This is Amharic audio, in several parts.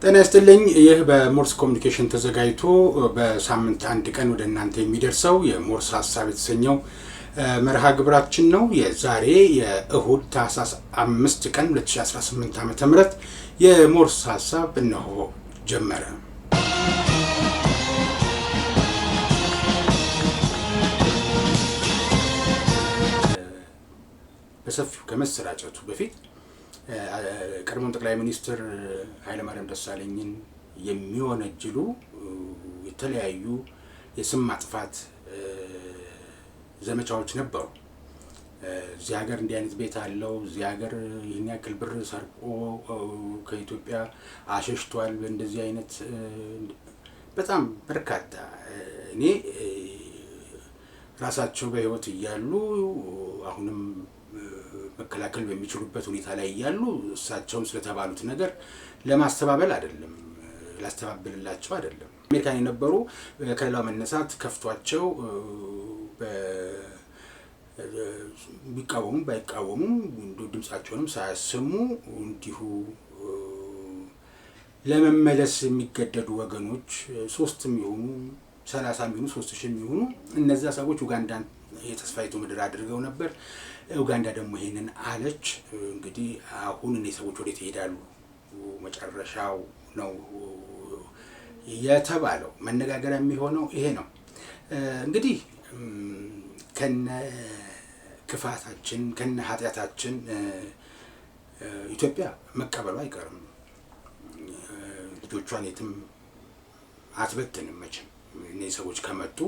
ጤና ይስጥልኝ። ይህ በሞርስ ኮሙኒኬሽን ተዘጋጅቶ በሳምንት አንድ ቀን ወደ እናንተ የሚደርሰው የሞርስ ሐሳብ የተሰኘው መርሃ ግብራችን ነው። የዛሬ የእሁድ ታህሳስ 5 ቀን 2018 ዓ.ም የሞርስ ሐሳብ እነሆ ጀመረ። በሰፊው ከመሰራጨቱ በፊት ቀድሞው ጠቅላይ ሚኒስትር ኃይለማርያም ደሳለኝን የሚወነጅሉ የተለያዩ የስም ማጥፋት ዘመቻዎች ነበሩ። እዚህ ሀገር እንዲህ አይነት ቤት አለው፣ እዚህ ሀገር ይህን ያክል ብር ሰርቆ ከኢትዮጵያ አሸሽቷል፣ እንደዚህ አይነት በጣም በርካታ እኔ ራሳቸው በህይወት እያሉ አሁንም መከላከል በሚችሉበት ሁኔታ ላይ እያሉ እሳቸውን ስለተባሉት ነገር ለማስተባበል አይደለም፣ ላስተባብልላቸው አይደለም። አሜሪካን የነበሩ ከሌላው መነሳት ከፍቷቸው ቢቃወሙ ባይቃወሙ ድምጻቸውንም ሳያሰሙ እንዲሁ ለመመለስ የሚገደዱ ወገኖች 3 ይሁኑ 30 ይሁኑ 3000 ይሁኑ እነዛ ሰዎች ኡጋንዳን የተስፋይቱ ምድር አድርገው ነበር። ኡጋንዳ ደግሞ ይሄንን አለች። እንግዲህ አሁን እነዚህ ሰዎች ወዴት ይሄዳሉ? መጨረሻው ነው የተባለው። መነጋገር የሚሆነው ይሄ ነው። እንግዲህ ከነ ክፋታችን ከነ ኃጢአታችን ኢትዮጵያ መቀበሉ አይቀርም። ልጆቿን የትም አትበትንም መቼም። እነዚህ ሰዎች ከመጡ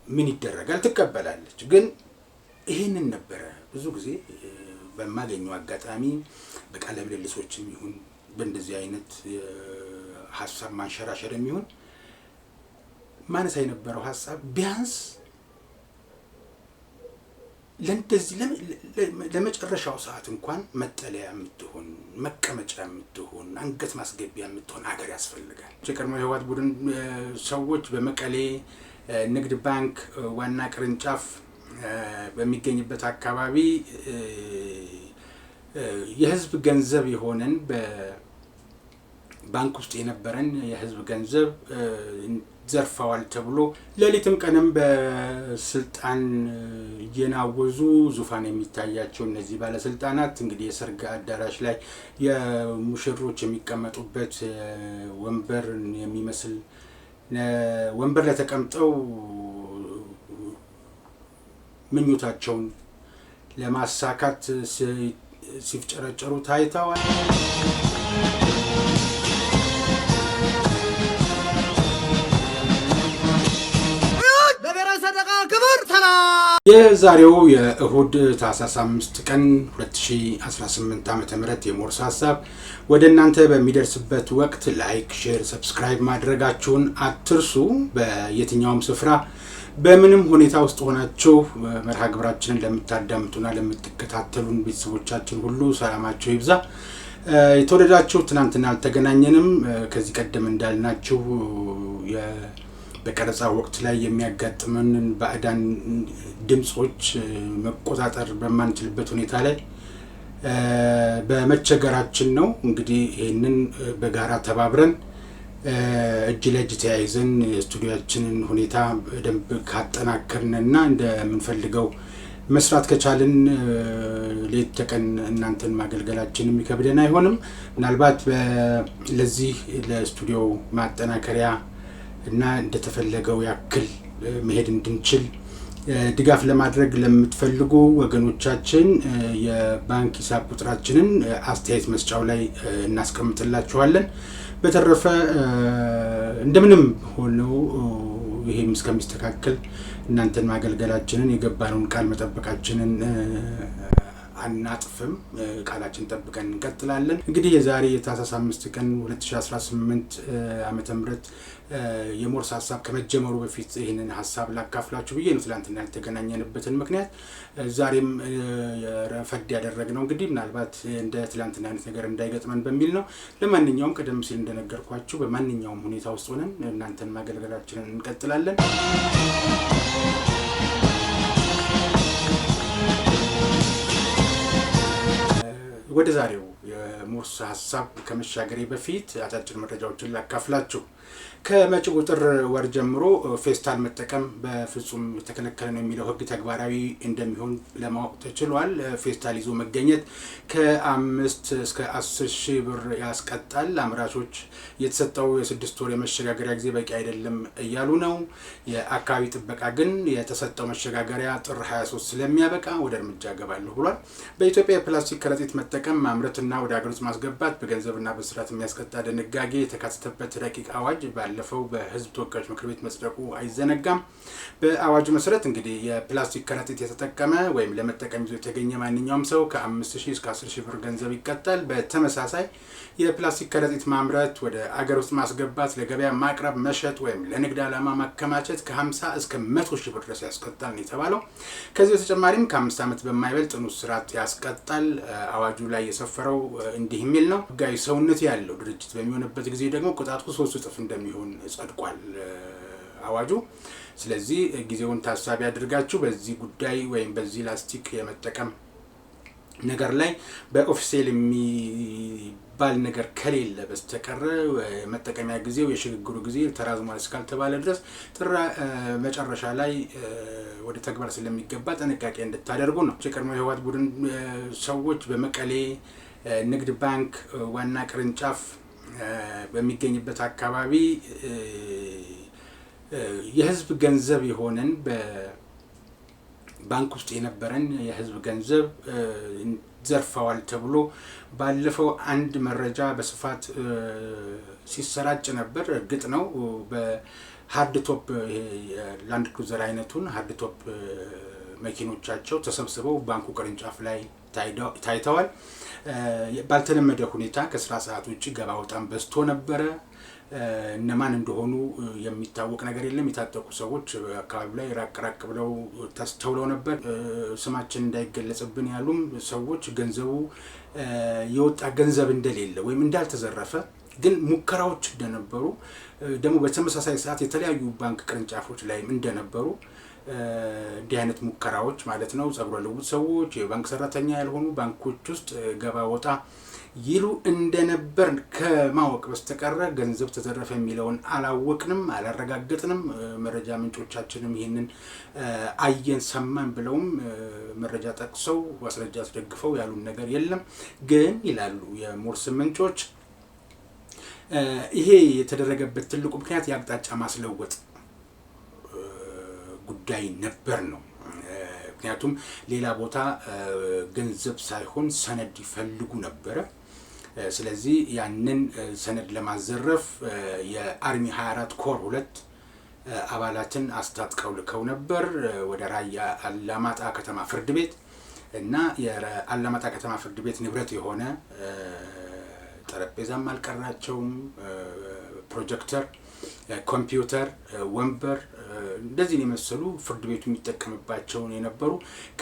ምን ይደረጋል? ትቀበላለች። ግን ይሄንን ነበረ ብዙ ጊዜ በማገኘው አጋጣሚ በቃለ ምልልሶችም ይሁን በእንደዚህ አይነት ሀሳብ ማንሸራሸርም ይሁን ማነሳ የነበረው ሀሳብ ቢያንስ ለእንደዚህ ለመጨረሻው ሰዓት እንኳን መጠለያ የምትሆን መቀመጫ የምትሆን አንገት ማስገቢያ የምትሆን ሀገር ያስፈልጋል። የቀድሞ የህወሓት ቡድን ሰዎች በመቀሌ ንግድ ባንክ ዋና ቅርንጫፍ በሚገኝበት አካባቢ የህዝብ ገንዘብ የሆነን በባንክ ውስጥ የነበረን የህዝብ ገንዘብ ዘርፈዋል ተብሎ ሌሊትም ቀንም በስልጣን እየናወዙ ዙፋን የሚታያቸው እነዚህ ባለስልጣናት እንግዲህ የሰርግ አዳራሽ ላይ የሙሽሮች የሚቀመጡበት ወንበር የሚመስል ወንበር ላይ ተቀምጠው ምኞታቸውን ለማሳካት ሲፍጨረጨሩ ታይተዋል። የዛሬው የእሁድ ታህሳስ 5 ቀን 2018 ዓ.ም የሞርስ ሐሳብ ወደ እናንተ በሚደርስበት ወቅት ላይክ፣ ሼር፣ ሰብስክራይብ ማድረጋችሁን አትርሱ። በየትኛውም ስፍራ በምንም ሁኔታ ውስጥ ሆናችሁ መርሃ ግብራችንን ለምታዳምጡና ለምትከታተሉን ቤተሰቦቻችን ሁሉ ሰላማችሁ ይብዛ። የተወደዳችሁ ትናንትና አልተገናኘንም። ከዚህ ቀደም እንዳልናችሁ በቀረጻ ወቅት ላይ የሚያጋጥመንን ባዕዳን ድምጾች መቆጣጠር በማንችልበት ሁኔታ ላይ በመቸገራችን ነው። እንግዲህ ይህንን በጋራ ተባብረን እጅ ለእጅ ተያይዘን የስቱዲዮአችንን ሁኔታ በደንብ ካጠናከርንና እንደምንፈልገው መስራት ከቻልን ሌት ተቀን እናንተን ማገልገላችን የሚከብደን አይሆንም። ምናልባት ለዚህ ለስቱዲዮ ማጠናከሪያ እና እንደተፈለገው ያክል መሄድ እንድንችል ድጋፍ ለማድረግ ለምትፈልጉ ወገኖቻችን የባንክ ሂሳብ ቁጥራችንን አስተያየት መስጫው ላይ እናስቀምጥላችኋለን። በተረፈ እንደምንም ሆኖ ይሄም እስከሚስተካከል እናንተን ማገልገላችንን የገባነውን ቃል መጠበቃችንን አናጥፍም። ቃላችን ጠብቀን እንቀጥላለን። እንግዲህ የዛሬ የታህሳስ 5 ቀን 2018 ዓ.ም የሞርስ ሐሳብ ከመጀመሩ በፊት ይህንን ሐሳብ ላካፍላችሁ ብዬ ነው ትላንትና ያልተገናኘንበትን ምክንያት ዛሬም ረፈድ ያደረግነው እንግዲህ ምናልባት እንደ ትላንትና አይነት ነገር እንዳይገጥመን በሚል ነው። ለማንኛውም ቀደም ሲል እንደነገርኳችሁ በማንኛውም ሁኔታ ውስጥ ሆነን እናንተን ማገልገላችንን እንቀጥላለን። ወደ ዛሬው ሞርስ ሀሳብ ከመሻገሬ በፊት አጫጭር መረጃዎችን ላካፍላችሁ። ከመጪው ጥር ወር ጀምሮ ፌስታል መጠቀም በፍጹም የተከለከለ ነው የሚለው ሕግ ተግባራዊ እንደሚሆን ለማወቅ ተችሏል። ፌስታል ይዞ መገኘት ከ5 እስከ 10 ሺህ ብር ያስቀጣል። አምራቾች የተሰጠው የ6 ወር የመሸጋገሪያ ጊዜ በቂ አይደለም እያሉ ነው። የአካባቢ ጥበቃ ግን የተሰጠው መሸጋገሪያ ጥር 23 ስለሚያበቃ ወደ እርምጃ ገባለሁ ብሏል። በኢትዮጵያ የፕላስቲክ ከረጢት መጠቀም ማምረትና ወደ ሀገር ውስጥ ማስገባት በገንዘብና በስርዓት የሚያስቀጣ ድንጋጌ የተካተተበት ረቂቅ አዋጅ ባለፈው በህዝብ ተወካዮች ምክር ቤት መጽደቁ አይዘነጋም። በአዋጁ መሰረት እንግዲህ የፕላስቲክ ከረጢት የተጠቀመ ወይም ለመጠቀም ይዞ የተገኘ ማንኛውም ሰው ከ5,000 እስከ 10,000 ብር ገንዘብ ይቀጣል። በተመሳሳይ የፕላስቲክ ከረጢት ማምረት፣ ወደ አገር ውስጥ ማስገባት፣ ለገበያ ማቅረብ፣ መሸጥ ወይም ለንግድ ዓላማ ማከማቸት ከ50 እስከ 100,000 ብር ድረስ ያስቀጣል ነው የተባለው። ከዚህ በተጨማሪም ከ5 ዓመት በማይበልጥ ጽኑ እስራት ያስቀጣል። አዋጁ ላይ የሰፈረው እንዲህ የሚል ነው። ህጋዊ ሰውነት ያለው ድርጅት በሚሆንበት ጊዜ ደግሞ ቅጣቱ 3 እጥፍ እንደሚሆን ጸድቋል አዋጁ። ስለዚህ ጊዜውን ታሳቢ አድርጋችሁ በዚህ ጉዳይ ወይም በዚህ ላስቲክ የመጠቀም ነገር ላይ በኦፊሴል የሚባል ነገር ከሌለ በስተቀር መጠቀሚያ ጊዜው የሽግግሩ ጊዜ ተራዝሟል እስካልተባለ ድረስ ጥር መጨረሻ ላይ ወደ ተግባር ስለሚገባ ጥንቃቄ እንድታደርጉ ነው። የቀድሞ የህወሓት ቡድን ሰዎች በመቀሌ ንግድ ባንክ ዋና ቅርንጫፍ በሚገኝበት አካባቢ የህዝብ ገንዘብ የሆነን በባንክ ውስጥ የነበረን የህዝብ ገንዘብ ዘርፈዋል ተብሎ ባለፈው አንድ መረጃ በስፋት ሲሰራጭ ነበር። እርግጥ ነው በሃርድ ቶፕ ላንድ ክሩዘር አይነቱን ሃርድ ቶፕ መኪኖቻቸው ተሰብስበው ባንኩ ቅርንጫፍ ላይ ታይተዋል። ባልተለመደ ሁኔታ ከስራ ሰዓት ውጭ ገባ ወጣም በዝቶ ነበረ። እነማን እንደሆኑ የሚታወቅ ነገር የለም። የታጠቁ ሰዎች አካባቢው ላይ ራቅ ብለው ተስተውለው ነበር። ስማችን እንዳይገለጽብን ያሉም ሰዎች ገንዘቡ የወጣ ገንዘብ እንደሌለ ወይም እንዳልተዘረፈ ግን ሙከራዎች እንደነበሩ ደግሞ በተመሳሳይ ሰዓት የተለያዩ ባንክ ቅርንጫፎች ላይ እንደነበሩ እንዲህ አይነት ሙከራዎች ማለት ነው ጸጉረ ልውጥ ሰዎች የባንክ ሰራተኛ ያልሆኑ ባንኮች ውስጥ ገባ ወጣ ይሉ እንደነበር ከማወቅ በስተቀር ገንዘብ ተዘረፈ የሚለውን አላወቅንም፣ አላረጋገጥንም። መረጃ ምንጮቻችንም ይሄንን አየን ሰማን ብለውም መረጃ ጠቅሰው ማስረጃ አስደግፈው ያሉን ነገር የለም። ግን ይላሉ የሞርስ ምንጮች ይሄ የተደረገበት ትልቁ ምክንያት የአቅጣጫ ማስለወጥ ጉዳይ ነበር ነው። ምክንያቱም ሌላ ቦታ ገንዘብ ሳይሆን ሰነድ ይፈልጉ ነበረ። ስለዚህ ያንን ሰነድ ለማዘረፍ የአርሚ 24 ኮር 2 አባላትን አስታጥቀው ልከው ነበር ወደ ራያ አላማጣ ከተማ ፍርድ ቤት እና የአላማጣ ከተማ ፍርድ ቤት ንብረት የሆነ ጠረጴዛም አልቀራቸውም፣ ፕሮጀክተር፣ ኮምፒውተር፣ ወንበር እንደዚህ የመሰሉ ፍርድ ቤቱ የሚጠቀምባቸው የነበሩ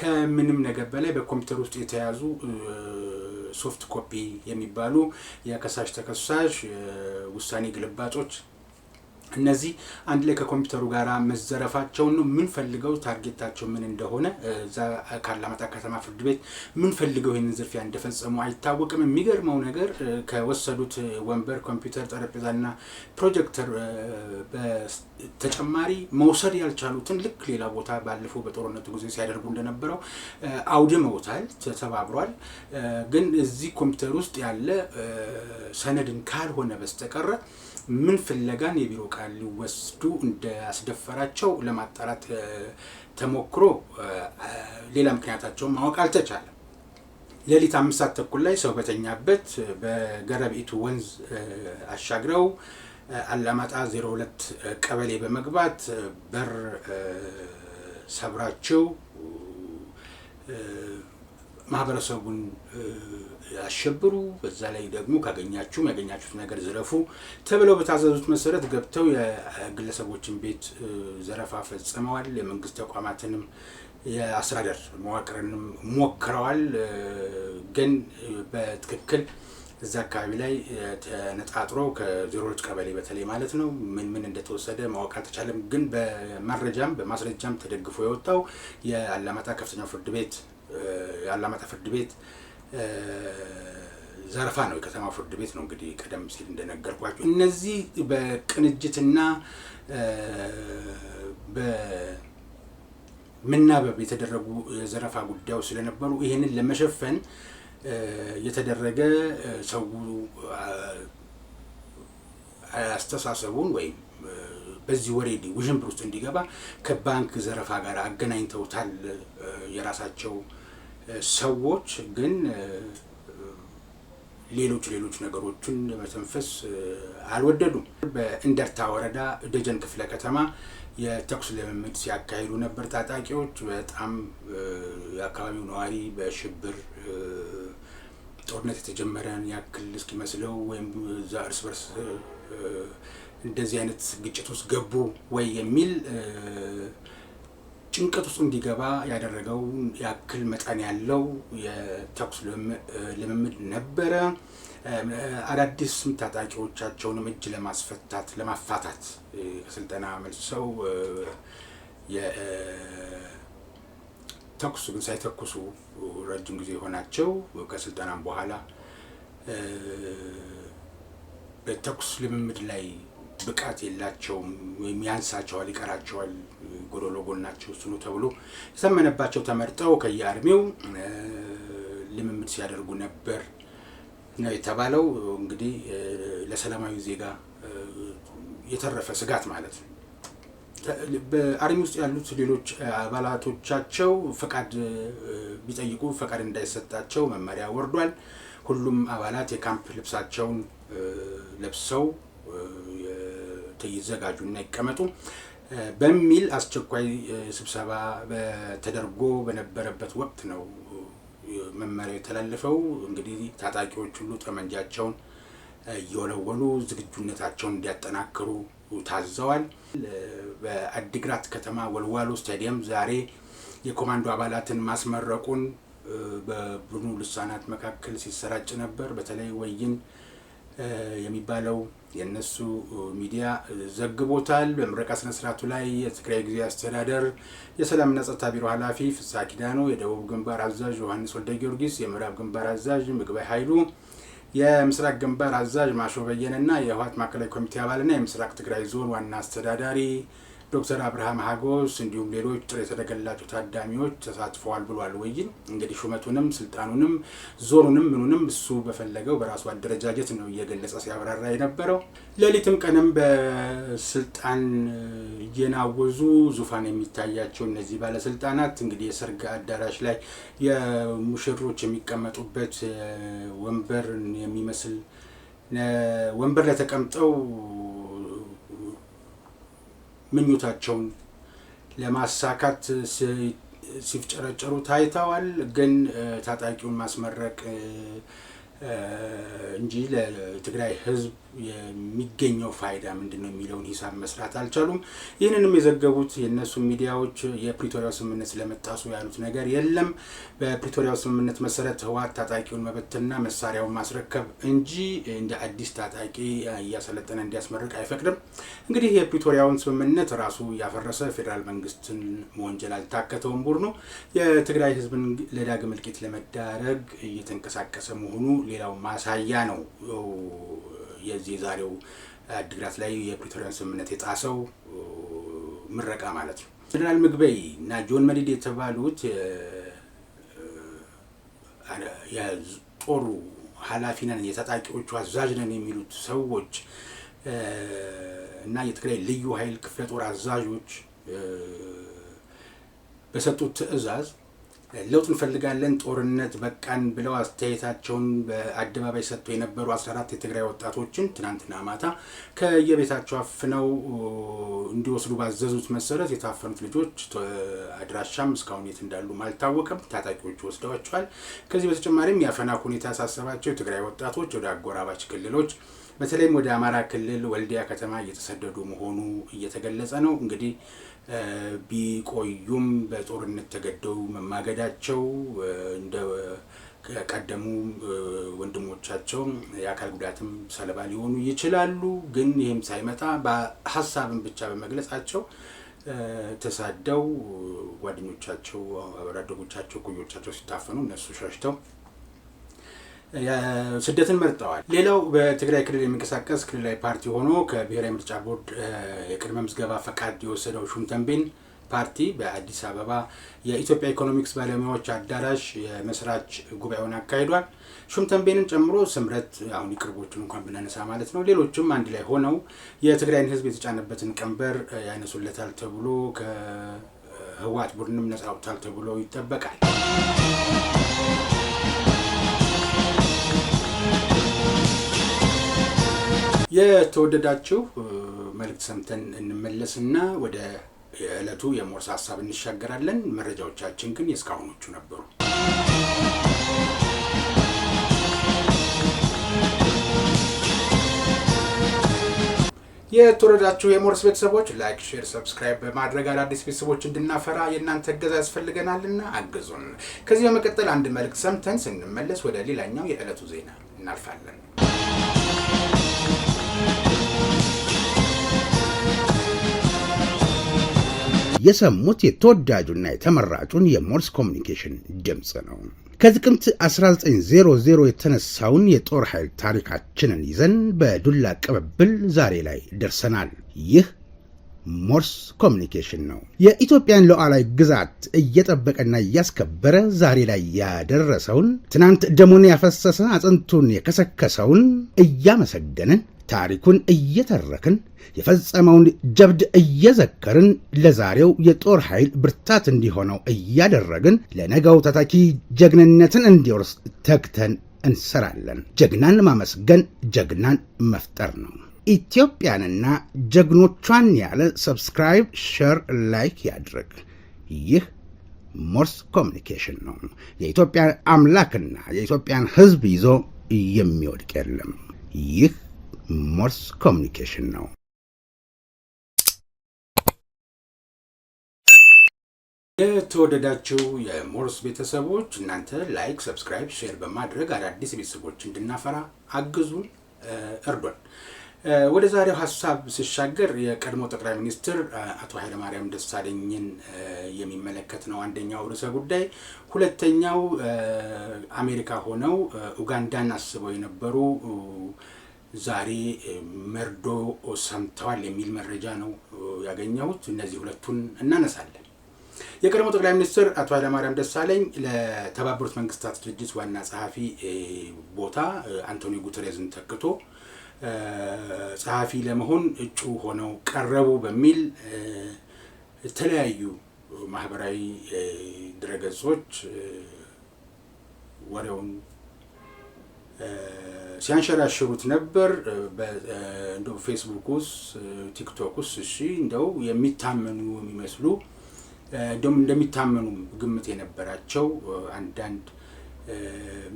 ከምንም ነገር በላይ በኮምፒውተር ውስጥ የተያዙ ሶፍት ኮፒ የሚባሉ የከሳሽ ተከሳሽ ውሳኔ ግልባጮች እነዚህ አንድ ላይ ከኮምፒውተሩ ጋር መዘረፋቸውን ነው። ምን ፈልገው ታርጌታቸው ምን እንደሆነ እዛ ካላማጣ ከተማ ፍርድ ቤት ምን ፈልገው ይሄንን ዝርፊያ እንደፈጸሙ አይታወቅም። የሚገርመው ነገር ከወሰዱት ወንበር፣ ኮምፒውተር፣ ጠረጴዛና ፕሮጀክተር በተጨማሪ መውሰድ ያልቻሉትን ልክ ሌላ ቦታ ባለፈው በጦርነቱ ጊዜ ሲያደርጉ እንደነበረው አውድመውታል፣ ተሰባብሯል። ግን እዚህ ኮምፒውተር ውስጥ ያለ ሰነድን ካልሆነ በስተቀር ምን ፍለጋን የቢሮ ቃል ሊወስዱ እንዳስደፈራቸው ለማጣራት ተሞክሮ ሌላ ምክንያታቸውን ማወቅ አልተቻለም። ሌሊት 5 ሰዓት ተኩል ላይ ሰው በተኛበት በገረቢቱ ወንዝ አሻግረው አላማጣ 02 ቀበሌ በመግባት በር ሰብራቸው ማህበረሰቡን ያሸብሩ፣ በዛ ላይ ደግሞ ያገኛችሁት ነገር ዝረፉ ተብለው በታዘዙት መሰረት ገብተው የግለሰቦችን ቤት ዘረፋ ፈጽመዋል። የመንግስት ተቋማትንም የአስተዳደር መዋቅርንም ሞክረዋል። ግን በትክክል እዛ አካባቢ ላይ ተነጣጥሮ ከ02 ቀበሌ በተለይ ማለት ነው ምን እንደተወሰደ ማወቅ አልተቻለም። ግን በመረጃም በማስረጃም ተደግፎ የወጣው የአላማጣ ከፍተኛው ፍርድ ቤት የአላማጣ ፍርድ ቤት ዘረፋ ነው። የከተማ ፍርድ ቤት ነው እንግዲህ ቀደም ሲል እንደነገርኳችሁ እነዚህ በቅንጅትና በመናበብ የተደረጉ የዘረፋ ጉዳዮች ስለነበሩ ይሄንን ለመሸፈን የተደረገ ሰው አስተሳሰቡን ወይም በዚህ ወሬ ውዥንብር ውስጥ እንዲገባ ከባንክ ዘረፋ ጋር አገናኝተውታል የራሳቸው ሰዎች። ግን ሌሎች ነገሮችን መተንፈስ አልወደዱም። በእንደርታ ወረዳ ደጀን ክፍለ ከተማ የተኩስ ልምምድ ሲያካሂዱ ነበር ታጣቂዎች። በጣም የአካባቢው ነዋሪ በሽብር ጦርነት የተጀመረን ያክል እስኪመስለው ወይም እዛ እርስ በርስ እንደዚህ አይነት ግጭት ውስጥ ገቡ ወይ የሚል ጭንቀት ውስጥ እንዲገባ ያደረገው ያክል መጠን ያለው የተኩስ ልምምድ ነበረ። አዳዲስ ታጣቂዎቻቸውንም እጅ ለማፋታት ከስልጠና መልሰው የተኩስ ግን ሳይተኩሱ ረጅም ጊዜ ሆናቸው ከስልጠናም በኋላ በተኩስ ልምምድ ላይ ብቃት የላቸውም ወይም ያንሳቸዋል፣ ይቀራቸዋል፣ ጎዶሎ ጎናቸው እሱ ነው ተብሎ የተመነባቸው ተመርጠው ከየአርሚው ልምምድ ሲያደርጉ ነበር ነው የተባለው። እንግዲህ ለሰላማዊ ዜጋ የተረፈ ስጋት ማለት ነው። በአርሚ ውስጥ ያሉት ሌሎች አባላቶቻቸው ፈቃድ ቢጠይቁ ፈቃድ እንዳይሰጣቸው መመሪያ ወርዷል። ሁሉም አባላት የካምፕ ልብሳቸውን ለብሰው ይዘጋጁና ይቀመጡ በሚል አስቸኳይ ስብሰባ ተደርጎ በነበረበት ወቅት ነው መመሪያው የተላለፈው። እንግዲህ ታጣቂዎች ሁሉ ጠመንጃቸውን እየወለወሉ ዝግጁነታቸውን እንዲያጠናክሩ ታዘዋል። በአዲግራት ከተማ ወልዋሎ ስታዲየም ዛሬ የኮማንዶ አባላትን ማስመረቁን በቡድኑ ልሳናት መካከል ሲሰራጭ ነበር። በተለይ ወይን የሚባለው የነሱ ሚዲያ ዘግቦታል። በምረቃ ስነ ስርዓቱ ላይ የትግራይ ጊዜያዊ አስተዳደር የሰላምና ጸጥታ ቢሮ ኃላፊ ፍስሐ ኪዳኑ፣ የደቡብ ግንባር አዛዥ ዮሐንስ ወልደ ጊዮርጊስ፣ የምዕራብ ግንባር አዛዥ ምግባይ ኃይሉ፣ የምስራቅ ግንባር አዛዥ ማሾ በየነና የህወሓት ማዕከላዊ ኮሚቴ አባልና የምስራቅ ትግራይ ዞን ዋና አስተዳዳሪ ዶክተር አብርሃም ሀጎስ እንዲሁም ሌሎች ጥሪ የተደረገላቸው ታዳሚዎች ተሳትፈዋል ብሏል። ወይን እንግዲህ ሹመቱንም ስልጣኑንም ዞኑንም ምኑንም እሱ በፈለገው በራሱ አደረጃጀት ነው እየገለጸ ሲያብራራ የነበረው። ሌሊትም ቀንም በስልጣን እየናወዙ ዙፋን የሚታያቸው እነዚህ ባለስልጣናት እንግዲህ የሰርግ አዳራሽ ላይ የሙሽሮች የሚቀመጡበት ወንበር የሚመስል ወንበር ላይ ተቀምጠው ምኞታቸውን ለማሳካት ሲፍጨረጨሩ ታይተዋል። ግን ታጣቂውን ማስመረቅ እንጂ ለትግራይ ህዝብ የሚገኘው ፋይዳ ምንድነው የሚለውን ሂሳብ መስራት አልቻሉም። ይህንንም የዘገቡት የነሱ ሚዲያዎች የፕሪቶሪያው ስምምነት ስለመጣሱ ያሉት ነገር የለም። በፕሪቶሪያው ስምምነት መሰረት ህወሓት ታጣቂውን መበተንና መሳሪያውን ማስረከብ እንጂ እንደ አዲስ ታጣቂ እያሰለጠነ እንዲያስመርቅ አይፈቅድም። እንግዲህ የፕሪቶሪያውን ስምምነት ራሱ ያፈረሰ ፌዴራል መንግስትን መወንጀል አልታከተውም። ቡድኑ የትግራይ ህዝብን ለዳግም እልቂት ለመዳረግ እየተንቀሳቀሰ መሆኑ ሌላው ማሳያ ነው። የዚህ ዛሬው አዲግራት ላይ የፕሪቶሪያን ስምምነት የጣሰው ምረቃ ማለት ነው። ጀነራል ምግበይ እና ጆን መዲድ የተባሉት የጦሩ ኃላፊ ነን የታጣቂዎቹ አዛዥ ነን የሚሉት ሰዎች እና የትግራይ ልዩ ኃይል ክፍለ ጦር አዛዦች በሰጡት ትዕዛዝ ለውጥ እንፈልጋለን፣ ጦርነት በቃን ብለው አስተያየታቸውን በአደባባይ ሰጥተው የነበሩ 14 የትግራይ ወጣቶችን ትናንትና ማታ ከየቤታቸው አፍነው እንዲወስዱ ባዘዙት መሰረት የታፈኑት ልጆች አድራሻም እስካሁን የት እንዳሉ አልታወቀም። ታጣቂዎቹ ወስደዋቸዋል። ከዚህ በተጨማሪም የአፈና ሁኔታ ያሳሰባቸው የትግራይ ወጣቶች ወደ አጎራባች ክልሎች በተለይም ወደ አማራ ክልል ወልዲያ ከተማ እየተሰደዱ መሆኑ እየተገለጸ ነው። እንግዲህ ቢቆዩም በጦርነት ተገደው መማገዳቸው እንደ ቀደሙ ወንድሞቻቸው የአካል ጉዳትም ሰለባ ሊሆኑ ይችላሉ። ግን ይህም ሳይመጣ በሀሳብን ብቻ በመግለጻቸው ተሳደው ጓደኞቻቸው፣ አብራደጎቻቸው፣ ኩዮቻቸው ሲታፈኑ እነሱ ሸሽተው ስደትን መርጠዋል። ሌላው በትግራይ ክልል የሚንቀሳቀስ ክልላዊ ፓርቲ ሆኖ ከብሔራዊ ምርጫ ቦርድ የቅድመ ምዝገባ ፈቃድ የወሰደው ሹምተንቤን ፓርቲ በአዲስ አበባ የኢትዮጵያ ኢኮኖሚክስ ባለሙያዎች አዳራሽ የመስራች ጉባኤውን አካሂዷል። ሹምተንቤንን ጨምሮ ስምረት አሁን ቅርቦቹን እንኳን ብናነሳ ማለት ነው ሌሎችም አንድ ላይ ሆነው የትግራይን ሕዝብ የተጫነበትን ቀንበር ያነሱለታል ተብሎ ከህወሓት ቡድንም ነጻ አውጥታል ተብሎ ይጠበቃል። የተወደዳችሁ መልእክት ሰምተን እንመለስና ወደ የዕለቱ የሞርስ ሀሳብ እንሻገራለን። መረጃዎቻችን ግን የእስካሁኖቹ ነበሩ። የተወደዳችሁ የሞርስ ቤተሰቦች ላይክ፣ ሼር፣ ሰብስክራይብ በማድረግ አዳዲስ ቤተሰቦች እንድናፈራ የእናንተ እገዛ ያስፈልገናልና አግዙን። ከዚህ በመቀጠል አንድ መልእክት ሰምተን ስንመለስ ወደ ሌላኛው የዕለቱ ዜና እናልፋለን። የሰሙት የተወዳጁና የተመራጩን የሞርስ ኮሚኒኬሽን ድምፅ ነው። ከጥቅምት 1900 የተነሳውን የጦር ኃይል ታሪካችንን ይዘን በዱላ ቅብብል ዛሬ ላይ ደርሰናል። ይህ ሞርስ ኮሚኒኬሽን ነው። የኢትዮጵያን ሉዓላዊ ግዛት እየጠበቀና እያስከበረ ዛሬ ላይ ያደረሰውን፣ ትናንት ደሙን ያፈሰሰ አጥንቱን የከሰከሰውን እያመሰገንን ታሪኩን እየተረክን የፈጸመውን ጀብድ እየዘከርን ለዛሬው የጦር ኃይል ብርታት እንዲሆነው እያደረግን ለነገው ተተኪ ጀግንነትን እንዲወርስ ተግተን እንሰራለን። ጀግናን ማመስገን ጀግናን መፍጠር ነው። ኢትዮጵያንና ጀግኖቿን ያለ ሰብስክራይብ፣ ሼር፣ ላይክ ያድርግ። ይህ ሞርስ ኮሚኒኬሽን ነው። የኢትዮጵያን አምላክና የኢትዮጵያን ሕዝብ ይዞ የሚወድቅ የለም። ይህ ሞርስ ኮሚኒኬሽን ነው። የተወደዳችሁ የሞርስ ቤተሰቦች እናንተ ላይክ፣ ሰብስክራይብ፣ ሼር በማድረግ አዳዲስ ቤተሰቦች እንድናፈራ አግዙን፣ እርዱን። ወደ ዛሬው ሀሳብ ሲሻገር የቀድሞ ጠቅላይ ሚኒስትር አቶ ኃይለማርያም ደሳለኝን የሚመለከት ነው አንደኛው ርዕሰ ጉዳይ። ሁለተኛው አሜሪካ ሆነው ኡጋንዳን አስበው የነበሩ ዛሬ መርዶ ሰምተዋል የሚል መረጃ ነው ያገኘሁት። እነዚህ ሁለቱን እናነሳለን። የቀድሞ ጠቅላይ ሚኒስትር አቶ ኃይለማርያም ደሳለኝ ለተባበሩት መንግስታት ድርጅት ዋና ጸሐፊ ቦታ አንቶኒዮ ጉተሬዝን ተክቶ ጸሐፊ ለመሆን እጩ ሆነው ቀረቡ በሚል የተለያዩ ማህበራዊ ድረገጾች ወሬውን ሲያንሸራሽሩት ነበር። እንደው ፌስቡክ ውስጥ፣ ቲክቶክ ውስጥ እንደው የሚታመኑ የሚመስሉ እንደሚታመኑ ግምት የነበራቸው አንዳንድ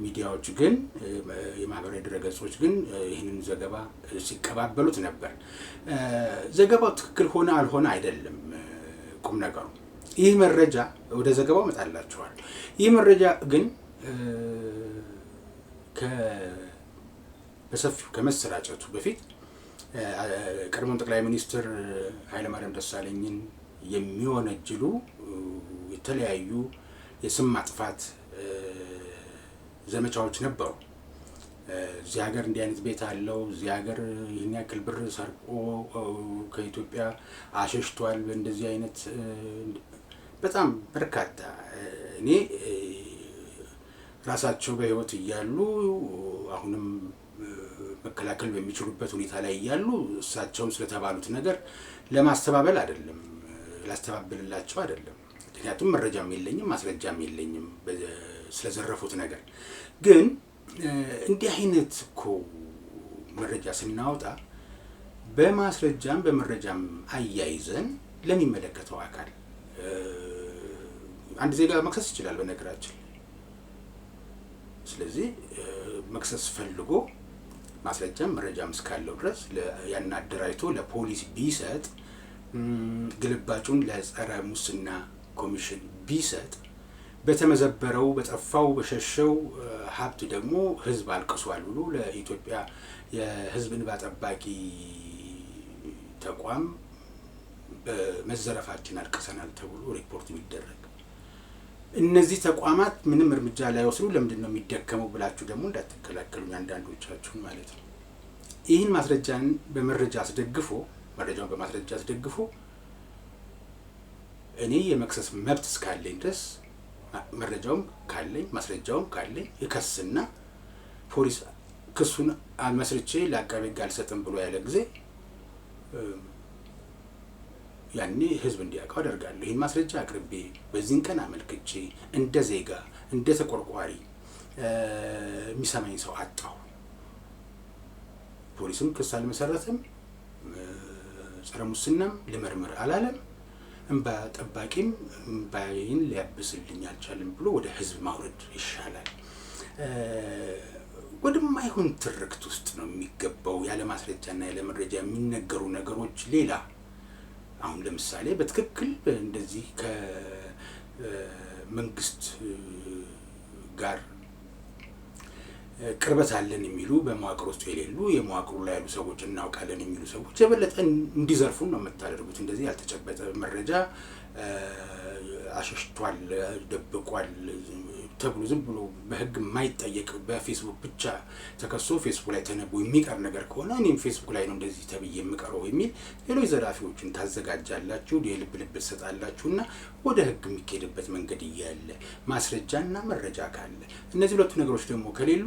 ሚዲያዎች ግን የማህበራዊ ድረገጾች ግን ይህንን ዘገባ ሲቀባበሉት ነበር። ዘገባው ትክክል ሆነ አልሆነ አይደለም ቁም ነገሩ። ይህ መረጃ ወደ ዘገባው መጣላችኋል። ይህ መረጃ ግን በሰፊው ከመሰራጨቱ በፊት ቀድሞውን ጠቅላይ ሚኒስትር ኃይለማርያም ደሳለኝን የሚወነጅሉ የተለያዩ የስም ማጥፋት ዘመቻዎች ነበሩ። እዚህ ሀገር እንዲህ አይነት ቤት አለው፣ እዚህ ሀገር ይህን ያክል ብር ሰርቆ ከኢትዮጵያ አሸሽቷል፣ እንደዚህ አይነት በጣም በርካታ እኔ ራሳቸው በህይወት እያሉ አሁንም መከላከል በሚችሉበት ሁኔታ ላይ እያሉ እሳቸውም ስለተባሉት ነገር ለማስተባበል አይደለም፣ ላስተባበልላቸው አይደለም። ምክንያቱም መረጃም የለኝም ማስረጃም የለኝም ስለዘረፉት ነገር። ግን እንዲህ አይነት እኮ መረጃ ስናወጣ በማስረጃም በመረጃም አያይዘን ለሚመለከተው አካል አንድ ዜጋ መክሰስ ይችላል በነገራችን። ስለዚህ መክሰስ ፈልጎ ማስረጃም መረጃም እስካለው ድረስ ያን አደራጅቶ ለፖሊስ ቢሰጥ፣ ግልባጩን ለጸረ ሙስና ኮሚሽን ቢሰጥ፣ በተመዘበረው በጠፋው በሸሸው ሀብት ደግሞ ህዝብ አልቅሷል ብሎ ለኢትዮጵያ የህዝብ እንባ ጠባቂ ተቋም በመዘረፋችን አልቅሰናል ተብሎ ሪፖርት ቢደረግ እነዚህ ተቋማት ምንም እርምጃ ላይ ወስዱ ለምንድነው የሚደከመው ብላችሁ ደግሞ እንዳትከላከሉኝ አንዳንዶቻችሁ ማለት ነው። ይህን ማስረጃን በመረጃ አስደግፎ መረጃውን በማስረጃ አስደግፎ እኔ የመክሰስ መብት እስካለኝ ድረስ መረጃውም ካለኝ ማስረጃውም ካለኝ ይከስና ፖሊስ ክሱን አመስርቼ ለአቃቤ ሕግ አልሰጥም ብሎ ያለ ጊዜ ያኔ ህዝብ እንዲያውቀው አደርጋለሁ። ይህን ማስረጃ አቅርቤ በዚህን ቀን አመልክቼ እንደ ዜጋ እንደ ተቆርቋሪ የሚሰማኝ ሰው አጣሁ። ፖሊስም ክስ አልመሰረተም፣ ጸረ ሙስናም ልመርምር አላለም፣ እንባ ጠባቂም እንባዬን ሊያብስልኝ አልቻለም ብሎ ወደ ህዝብ ማውረድ ይሻላል። ወደማይሆን ትርክት ውስጥ ነው የሚገባው። ያለ ማስረጃና ያለ መረጃ የሚነገሩ ነገሮች ሌላ። አሁን ለምሳሌ በትክክል እንደዚህ ከመንግስት ጋር ቅርበት አለን የሚሉ በመዋቅር ውስጥ የሌሉ የመዋቅሩ ላይ ያሉ ሰዎች እናውቃለን የሚሉ ሰዎች የበለጠ እንዲዘርፉን ነው የምታደርጉት። እንደዚህ ያልተጨበጠ መረጃ አሸሽቷል፣ ደብቋል ተብሎ ዝም ብሎ በህግ የማይጠየቅ በፌስቡክ ብቻ ተከሶ ፌስቡክ ላይ ተነቦ የሚቀር ነገር ከሆነ እኔም ፌስቡክ ላይ ነው እንደዚህ ተብዬ የምቀረው የሚል ሌሎች ዘራፊዎችን ታዘጋጃላችሁ፣ የልብ ልብ ትሰጣላችሁና ወደ ህግ የሚካሄድበት መንገድ እያለ ማስረጃና መረጃ ካለ እነዚህ ሁለቱ ነገሮች ደግሞ ከሌሉ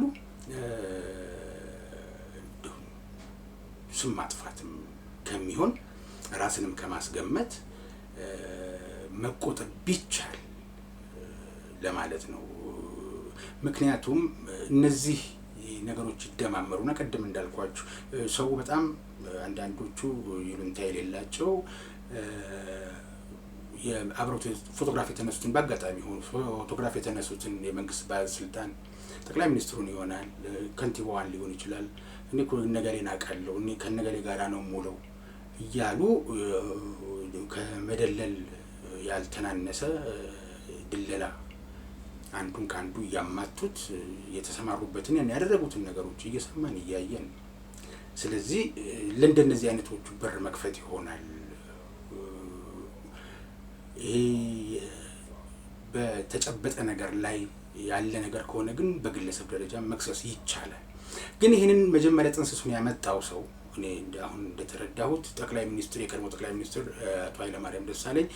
ስም ማጥፋትም ከሚሆን ራስንም ከማስገመት መቆጠብ ቢቻል ለማለት ነው። ምክንያቱም እነዚህ ነገሮች ይደማመሩና ቀደም እንዳልኳችሁ ሰው በጣም አንዳንዶቹ ይሉንታ የሌላቸው የአብሮት ፎቶግራፍ የተነሱትን በአጋጣሚ ሆኖ ፎቶግራፍ የተነሱትን የመንግስት ባለስልጣን ጠቅላይ ሚኒስትሩን ይሆናል፣ ከንቲባዋን ሊሆን ይችላል፣ እኔ እኮ ነገሌን አውቃለሁ፣ እኔ ከነገሌ ጋራ ነው የምውለው እያሉ ከመደለል ያልተናነሰ ድለላ አንዱን ከአንዱ እያማቱት የተሰማሩበትን ያደረጉትን ነገሮች እየሰማን እያየን። ስለዚህ ለእንደነዚህ አይነቶቹ በር መክፈት ይሆናል። ይሄ በተጨበጠ ነገር ላይ ያለ ነገር ከሆነ ግን በግለሰብ ደረጃ መክሰስ ይቻላል። ግን ይህንን መጀመሪያ ጥንስሱን ያመጣው ሰው እኔ አሁን እንደተረዳሁት ጠቅላይ ሚኒስትር የቀድሞ ጠቅላይ ሚኒስትር አቶ ኃይለማርያም ደሳለኝ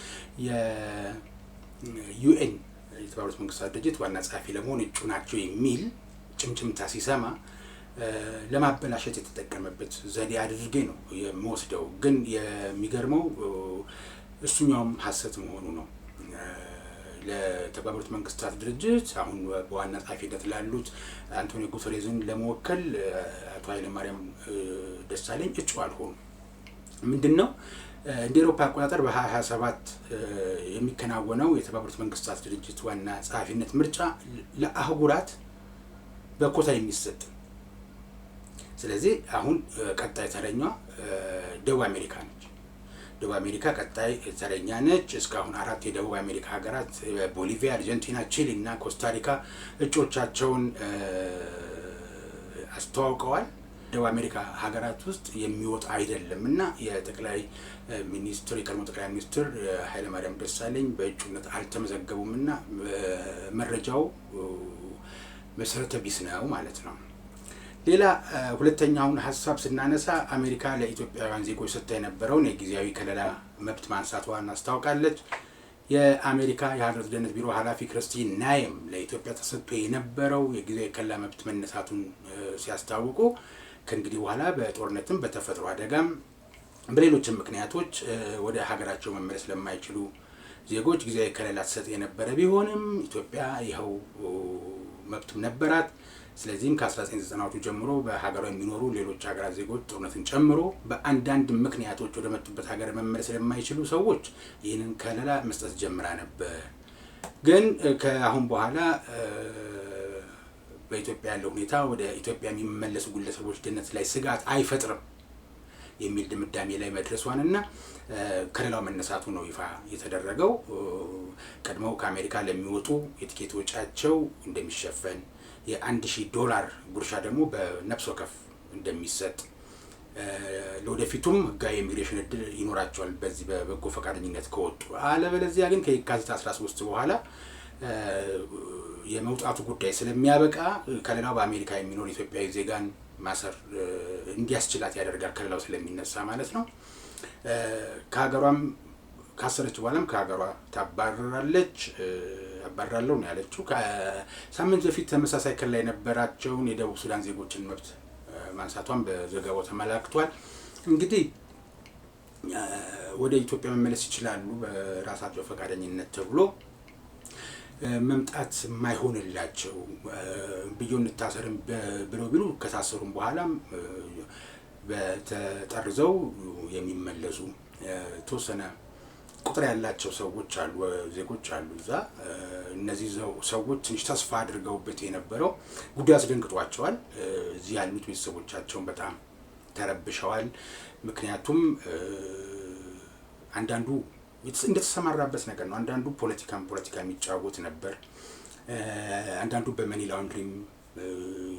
የዩኤን የተባበሩት መንግስታት ድርጅት ዋና ጸሐፊ ለመሆን እጩ ናቸው የሚል ጭምጭምታ ሲሰማ ለማበላሸት የተጠቀመበት ዘዴ አድርጌ ነው የምወስደው። ግን የሚገርመው እሱኛውም ሀሰት መሆኑ ነው። ለተባበሩት መንግስታት ድርጅት አሁን በዋና ጸሐፊነት ላሉት አንቶኒዮ ጉተሬዝን ለመወከል አቶ ኃይለማርያም ደሳለኝ እጩ አልሆኑ። ምንድነው እንደ አውሮፓ አቆጣጠር በ2027 የሚከናወነው የተባበሩት መንግስታት ድርጅት ዋና ጸሐፊነት ምርጫ ለአህጉራት በኮታ የሚሰጥ። ስለዚህ አሁን ቀጣይ ተረኛዋ ደቡብ አሜሪካ ነች። ደቡብ አሜሪካ ቀጣይ ተረኛ ነች። እስካሁን 4 የደቡብ አሜሪካ ሀገራት ቦሊቪያ፣ አርጀንቲና፣ ቺሊ እና ኮስታሪካ እጩዎቻቸውን አስተዋውቀዋል። ደቡብ አሜሪካ ሀገራት ውስጥ የሚወጣ አይደለም እና የጠቅላይ ሚኒስትር የቀድሞ ጠቅላይ ሚኒስትር ኃይለማርያም ደሳለኝ በእጩነት አልተመዘገቡም እና መረጃው መሰረተ ቢስ ነው ማለት ነው። ሌላ ሁለተኛውን ሀሳብ ስናነሳ አሜሪካ ለኢትዮጵያውያን ዜጎች ሰጥታ የነበረውን የጊዜያዊ ከለላ መብት ማንሳቷን አስታውቃለች። የአሜሪካ የሀገር ደህንነት ቢሮ ኃላፊ ክርስቲን ናይም ለኢትዮጵያ ተሰጥቶ የነበረው የጊዜያዊ ከለላ መብት መነሳቱን ሲያስታውቁ ከእንግዲህ በኋላ በጦርነትም በተፈጥሮ አደጋም በሌሎችም ምክንያቶች ወደ ሀገራቸው መመለስ ለማይችሉ ዜጎች ጊዜያዊ ከለላ ተሰጥ የነበረ ቢሆንም ኢትዮጵያ ይኸው መብትም ነበራት። ስለዚህም ከ1990ዎቹ ጀምሮ በሀገሯ የሚኖሩ ሌሎች ሀገራት ዜጎች ጦርነትን ጨምሮ በአንዳንድ ምክንያቶች ወደ መጡበት ሀገር መመለስ ለማይችሉ ሰዎች ይህንን ከለላ መስጠት ጀምራ ነበር። ግን ከአሁን በኋላ በኢትዮጵያ ያለው ሁኔታ ወደ ኢትዮጵያ የሚመለሱ ግለሰቦች ደህንነት ላይ ስጋት አይፈጥርም የሚል ድምዳሜ ላይ መድረሷንና ከለላው መነሳቱ ነው ይፋ የተደረገው። ቀድሞው ከአሜሪካ ለሚወጡ የቲኬት ወጪያቸው እንደሚሸፈን $1000 ጉርሻ ደግሞ በነፍስ ወከፍ እንደሚሰጥ ለወደፊቱም ህጋዊ ኢሚግሬሽን እድል ይኖራቸዋል በዚህ በበጎ ፈቃደኝነት ከወጡ። አለበለዚያ ግን ከየካቲት 13 በኋላ የመውጣቱ ጉዳይ ስለሚያበቃ ከሌላው በአሜሪካ የሚኖር ኢትዮጵያዊ ዜጋን ማሰር እንዲያስችላት ያደርጋል። ከሌላው ስለሚነሳ ማለት ነው። ከሀገሯም ካሰረች በኋላም ከሀገሯ ታባረራለች። አባረራለሁ ነው ያለችው። ከሳምንት በፊት ተመሳሳይ ክልል ላይ የነበራቸውን የደቡብ ሱዳን ዜጎችን መብት ማንሳቷን በዘገባው ተመላክቷል። እንግዲህ ወደ ኢትዮጵያ መመለስ ይችላሉ በራሳቸው ፈቃደኝነት ተብሎ መምጣት የማይሆንላቸው ቢዮን ታሰርም ብለው ቢሉ ከታሰሩም በኋላም በተጠርዘው የሚመለሱ ተወሰነ ቁጥር ያላቸው ሰዎች አሉ፣ ዜጎች አሉ እዛ። እነዚህ ሰዎች ትንሽ ተስፋ አድርገውበት የነበረው ጉዳይ አስደንግጧቸዋል። እዚህ ያሉት ቤተሰቦቻቸውን በጣም ተረብሸዋል። ምክንያቱም አንዳንዱ እንደተሰማራበት ነገር ነው። አንዳንዱ ፖለቲካ የሚጫወት ነበር። አንዳንዱ በመኒ ላውንድሪም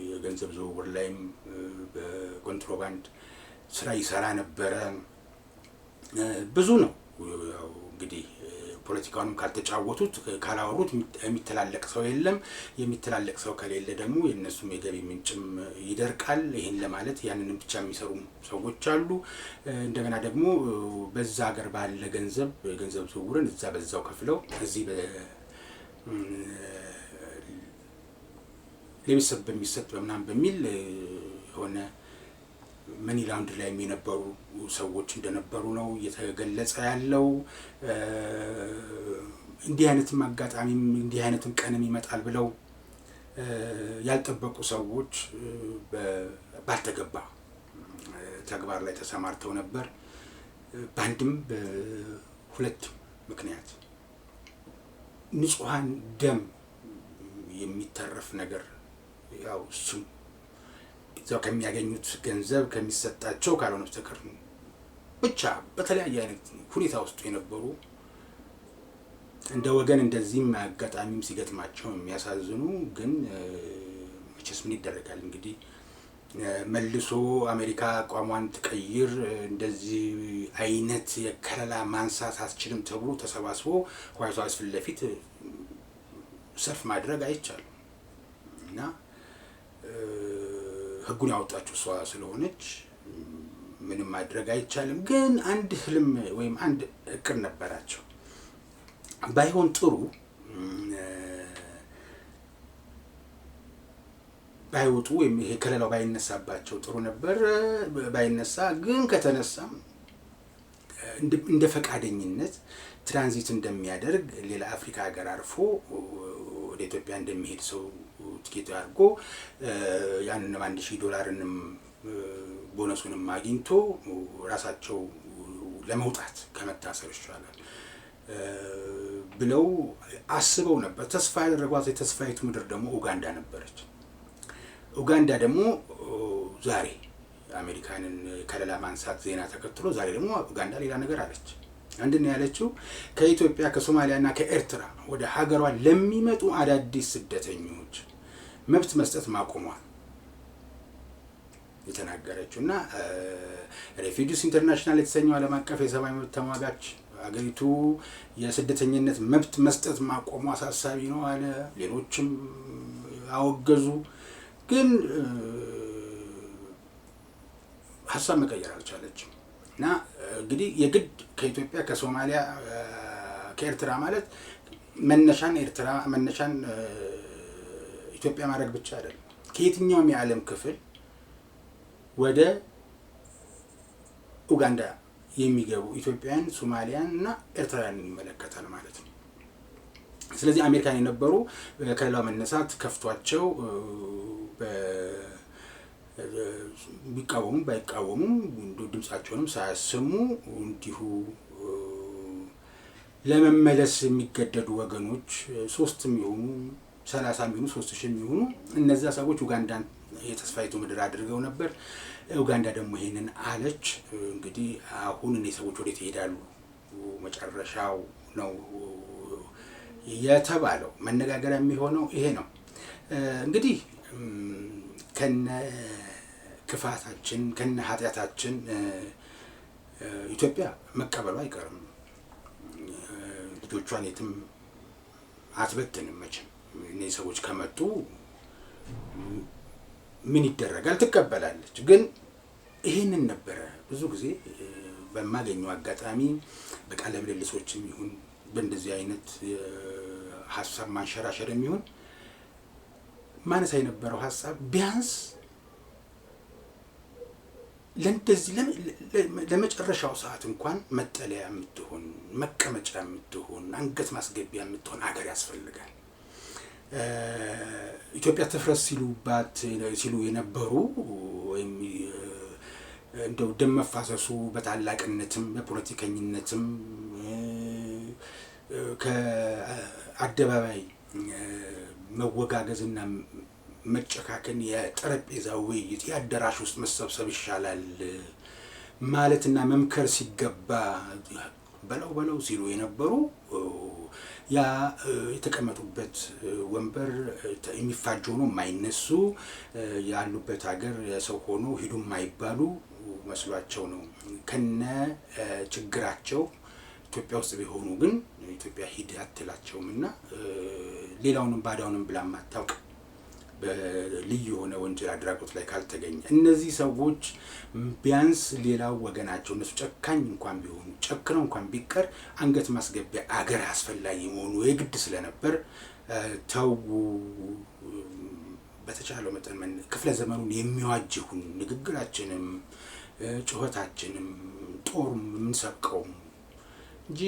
የገንዘብ ዝውውር ላይም በኮንትሮባንድ ስራ ይሰራ ነበረ። ብዙ ነው እንግዲህ ፖለቲካውንም ካልተጫወቱት ካላወሩት የሚተላለቅ ሰው የለም። የሚተላለቅ ሰው ከሌለ ደግሞ የነሱም የገቢ ምንጭም ይደርቃል። ይሄን ለማለት ያንንም ብቻ የሚሰሩ ሰዎች አሉ። እንደገና ደግሞ በዛ ሀገር ባለ ገንዘብ ዝውውርን እዛ በዛው ከፍለው እዚህ ለቤተሰብ በሚሰጥ በምናምን በሚል ሆነ መኒ ላውንድሪ ላይ የነበሩ ሰዎች እንደነበሩ ነው እየተገለጸ ያለው። እንዲህ አይነትም አጋጣሚም እንዲህ አይነትም ቀንም ይመጣል ብለው ያልጠበቁ ሰዎች ባልተገባ ተግባር ላይ ተሰማርተው ነበር። በአንድም በሁለት ምክንያት ንጹሃን ደም የሚተረፍ ነገር ያው እሱም እዛው ከሚያገኙት ገንዘብ ከሚሰጣቸው ካልሆነ በስተቀር ብቻ በተለያየ አይነት ሁኔታ ውስጥ የነበሩ እንደ ወገን እንደዚህም አጋጣሚም ሲገጥማቸው የሚያሳዝኑ ግን መቼስ ምን ይደረጋል እንግዲህ መልሶ አሜሪካ አቋሟን ትቀይር እንደዚህ አይነት የከለላ ማንሳት አትችልም ተብሎ ተሰባስቦ ዋይት ሃውስ ፊት ለፊት ሰልፍ ማድረግ አይቻልም እና ህጉን ያወጣችው እሷ ስለሆነች ምንም ማድረግ አይቻልም። ግን አንድ ህልም ወይም አንድ እቅድ ነበራቸው። ባይሆን ጥሩ ባይወጡ ወይም ይሄ ከለላው ባይነሳባቸው ጥሩ ነበር። ባይነሳ ግን ከተነሳም እንደ ፈቃደኝነት ትራንዚት እንደሚያደርግ ሌላ አፍሪካ ሀገር አርፎ ወደ ኢትዮጵያ እንደሚሄድ ሰው ትኬት አድርጎ ያንን $1,000 ቦነሱንም አግኝቶ ራሳቸው ለመውጣት ከመታሰር ይሻላል ብለው አስበው ነበር። ተስፋ ያደረጓት የተስፋይቱ ምድር ደግሞ ኡጋንዳ ነበረች። ኡጋንዳ ደግሞ ዛሬ አሜሪካንን ከለላ ማንሳት ዜና ተከትሎ ዛሬ ደግሞ ኡጋንዳ ሌላ ነገር አለች። አንድን ያለችው ከኢትዮጵያ ከሶማሊያና ከኤርትራ ወደ ሀገሯ ለሚመጡ አዳዲስ ስደተኞች መብት መስጠት ማቆሟል የተናገረችውና ሬፊጂስ ኢንተርናሽናል የተሰኘው ዓለም አቀፍ የሰብአዊ መብት ተሟጋች አገሪቱ የስደተኝነት መብት መስጠት ማቆሟ አሳሳቢ ነው አለ። ሌሎችም አወገዙ። ግን ሀሳብ መቀየር አልቻለችም እና እንግዲህ የግድ ከኢትዮጵያ ከሶማሊያ ከኤርትራ ማለት መነሻን ኢትዮጵያ ማድረግ ብቻ አይደለም። ከየትኛውም የዓለም ክፍል ወደ ኡጋንዳ የሚገቡ ኢትዮጵያውያን፣ ሶማሊያን እና ኤርትራውያን ይመለከታል ማለት ነው። ስለዚህ አሜሪካን የነበሩ ከሌላው መነሳት ከፍቷቸው ቢቃወሙ ባይቃወሙም ድምጻቸውንም ሳያሰሙ እንዲሁ ለመመለስ የሚገደዱ ወገኖች 3 ይሁኑ 30 ይሁኑ 3000 ይሁኑ እነዛ ሰዎች ኡጋንዳን የተስፋይቱ ምድር አድርገው ነበር። ኡጋንዳ ደግሞ ይሄንን አለች። እንግዲህ አሁን እነዚህ ሰዎች ወዴት ይሄዳሉ? መጨረሻው ነው የተባለው መነጋገሪያ የሚሆነው ይሄ ነው። እንግዲህ ከነ ክፋታችን ከነ ኃጢአታችን ኢትዮጵያ መቀበሉ አይቀርም። ልጆቿን የትም አትበትንም መቼም እነዚህ ሰዎች ከመጡ ምን ይደረጋል ትቀበላለች። ግን ይሄንን ነበረ ብዙ ጊዜ በማገኘው አጋጣሚ በቃለ ምልልሶችም ይሁን በእንደዚህ አይነት ሀሳብ ማንሸራሸርም ይሁን ማነሳ የነበረው ሀሳብ ቢያንስ ለእንደዚህ ለመጨረሻው ሰዓት እንኳን መጠለያ የምትሆን መቀመጫ የምትሆን አንገት ማስገቢያ የምትሆን አገር ያስፈልጋል። ኢትዮጵያ ትፍረስ ሲሉ የነበሩ ወይም እንደው ደም መፋሰሱ በታላቅነትም በፖለቲከኝነትም ከአደባባይ መወጋገዝና መጨካከን የጠረጴዛ ውይይት የአዳራሽ ውስጥ መሰብሰብ ይሻላል ማለትና መምከር ሲገባ በለው ሲሉ የነበሩ ያ የተቀመጡበት ወንበር የሚፋጅ ሆኖ የማይነሱ ያሉበት ሀገር ሰው ሆኖ ሂዱ የማይባሉ መስሏቸው ነው ከነ ችግራቸው ኢትዮጵያ ውስጥ ቢሆኑ ግን ኢትዮጵያ ሂድ አትላቸውምና ሌላውንም ባዳውንም ብላ ማታውቅ በልዩ የሆነ ወንጀል አድራጎት ላይ ካልተገኘ እነዚህ ሰዎች ቢያንስ ሌላው ወገናቸው እነሱ ጨካኝ እንኳን ቢሆኑ ጨክነው እንኳን ቢቀር አንገት ማስገቢያ አገር አስፈላጊ መሆኑ የግድ ስለነበር ተው በተቻለው መጠን ክፍለ ዘመኑን የሚዋጅሁን ንግግራችንም ጩኸታችንም ጦርም የምንሰብቀው እንጂ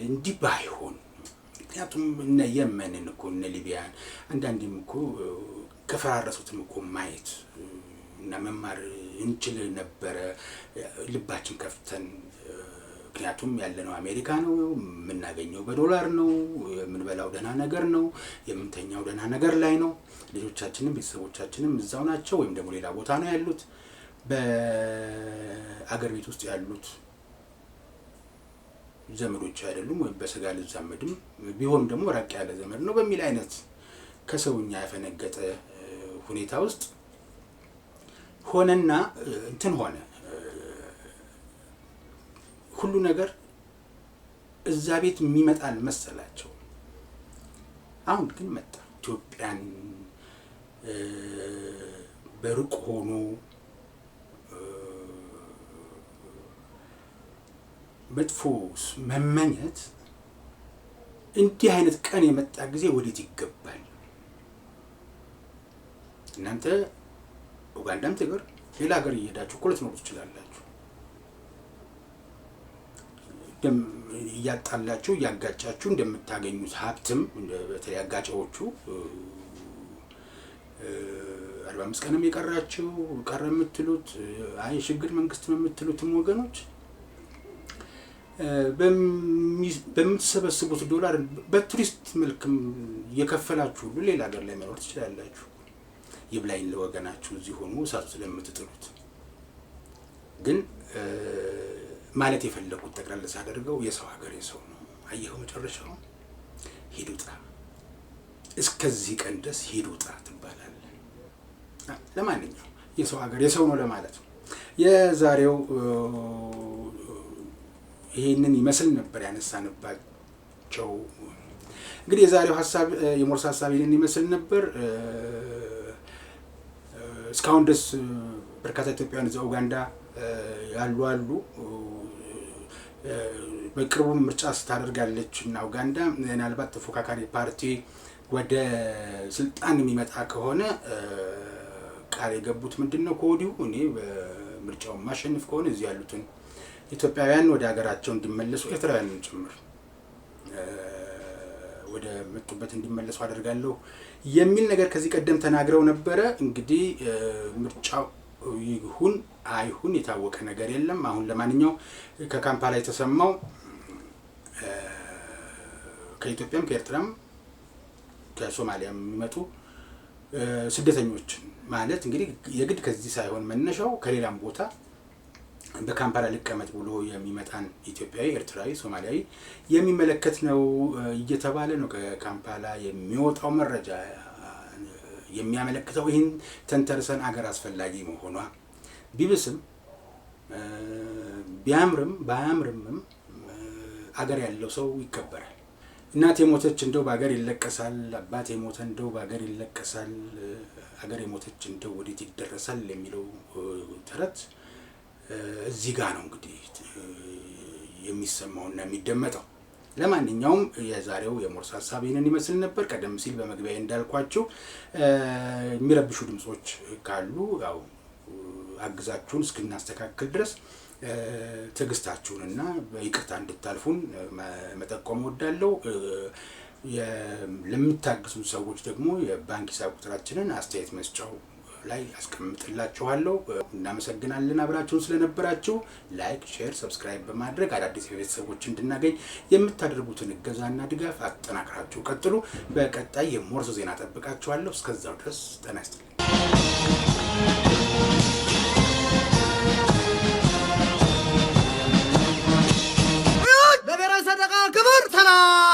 እንዲህ ባይሆን ምክንያቱም እነ የመንን እኮ እነ ሊቢያን አንዳንዴም እኮ ከፈራረሱትም እኮ ማየት እና መማር እንችል ነበረ ልባችን ከፍተን። ምክንያቱም ያለነው አሜሪካ ነው፣ የምናገኘው በዶላር ነው፣ የምንበላው ደህና ነገር ነው፣ የምንተኛው ደህና ነገር ላይ ነው። ልጆቻችንም ቤተሰቦቻችንም እዛው ናቸው ወይም ደግሞ ሌላ ቦታ ነው ያሉት። በአገር ቤት ውስጥ ያሉት ዘመዶች አይደሉም ወይም በስጋ ልዛመድም ቢሆንም ደግሞ ራቅ ያለ ዘመድ ነው በሚል አይነት ከሰውኛ ያፈነገጠ ሁኔታ ውስጥ ሆነና እንትን ሆነ ሁሉ ነገር እዛ ቤት የሚመጣል መሰላቸው። አሁን ግን መጣ። ኢትዮጵያን በሩቅ ሆኖ መጥፎ መመኘት እንዲህ አይነት ቀን የመጣ ጊዜ ወዴት ይገባል? እናንተ ኡጋንዳም ትግር ሌላ ሀገር እየሄዳችሁ እኮ ልትኖሩ ትችላላችሁ። ደም እያጣላችሁ እያጋጫችሁ እንደምታገኙት ሀብትም በተለይ አጋጫዎቹ 45 ቀንም የቀራችሁ ቀረ የምትሉት አይ ሽግግር መንግስት ነው የምትሉትም ወገኖች በምትሰበስቡት ዶላር በቱሪስት መልክም እየከፈላችሁ ሁሉ ሌላ ሀገር ላይ መኖር ትችላላችሁ። ይብላኝ ለወገናችሁ እዚህ ሆኖ እሳቱ ስለምትጥሉት። ግን ማለት የፈለኩት ጠቅላላ ሳደርገው የሰው ሀገር የሰው ነው። አየኸው መጨረሻው ሂዱጣ እስከዚህ ቀን ድረስ ሂዱጣ ትባላለህ። ለማንኛውም የሰው ሀገር የሰው ነው ለማለት ነው። የዛሬው ይሄንን ይመስል ነበር ያነሳንባቸው። እንግዲህ የዛሬው ሐሳብ የሞርስ ሐሳብ ይሄንን ይመስል ነበር። እስካሁን ድረስ በርካታ ኢትዮጵያውያን እዛ ኡጋንዳ ያሉ በቅርቡ ምርጫ ስታደርጋለች እና ኡጋንዳ ምናልባት ተፎካካሪ ፓርቲ ወደ ስልጣን የሚመጣ ከሆነ ቃል የገቡት ምንድነው ከወዲሁ እኔ በምርጫው ማሸነፍ ከሆነ እዚህ ያሉትን ኢትዮጵያውያን ወደ ሀገራቸው እንዲመለሱ ኤርትራውያንን ጭምር ወደ መጡበት እንዲመለሱ አደርጋለሁ የሚል ነገር ከዚህ ቀደም ተናግረው ነበረ። እንግዲህ ምርጫው ይሁን አይሁን የታወቀ ነገር የለም። አሁን ለማንኛውም ከካምፓላ የተሰማው ከኢትዮጵያም ከኤርትራም ከሶማሊያም የሚመጡ ስደተኞች ማለት እንግዲህ የግድ ከዚህ ሳይሆን መነሻው ከሌላም ቦታ በካምፓላ ልቀመጥ ብሎ የሚመጣን ኢትዮጵያዊ፣ ኤርትራዊ፣ ሶማሊያዊ የሚመለከት ነው እየተባለ ነው። ከካምፓላ የሚወጣው መረጃ የሚያመለክተው ይህን ተንተርሰን አገር አስፈላጊ መሆኗ ቢብስም ቢያምርም ባያምርም አገር ያለው ሰው ይከበራል። እናት የሞተች እንደው በአገር ይለቀሳል፣ አባት የሞተ እንደው በአገር ይለቀሳል፣ አገር የሞተች እንደው ወዴት ይደረሳል የሚለው ተረት እዚህ ጋር ነው እንግዲህ የሚሰማውና የሚደመጠው። ለማንኛውም የዛሬው የሞርስ ሀሳብ ይህንን ይመስል ነበር። ቀደም ሲል በመግቢያ እንዳልኳችሁ የሚረብሹ ድምጾች ካሉ ያው አግዛችሁን እስክናስተካክል ድረስ ትዕግስታችሁንና በይቅርታ እንድታልፉን መጠቆም እወዳለሁ። ለምታግዙ ሰዎች ደግሞ የባንክ ሂሳብ ቁጥራችንን አስተያየት መስጫው ላይ አስቀምጥላችኋለሁ። እናመሰግናለን አብራችሁን ስለነበራችሁ። ላይክ፣ ሼር፣ ሰብስክራይብ በማድረግ አዳዲስ ቤተሰቦች እንድናገኝ የምታደርጉትን እገዛና ድጋፍ አጠናክራችሁ ቀጥሉ። በቀጣይ የሞርስ ዜና ጠብቃችኋለሁ። እስከዛው ድረስ ጤና ይስጥልኝ። ለብሔራዊ ሰንደቅ ክብር ሰላም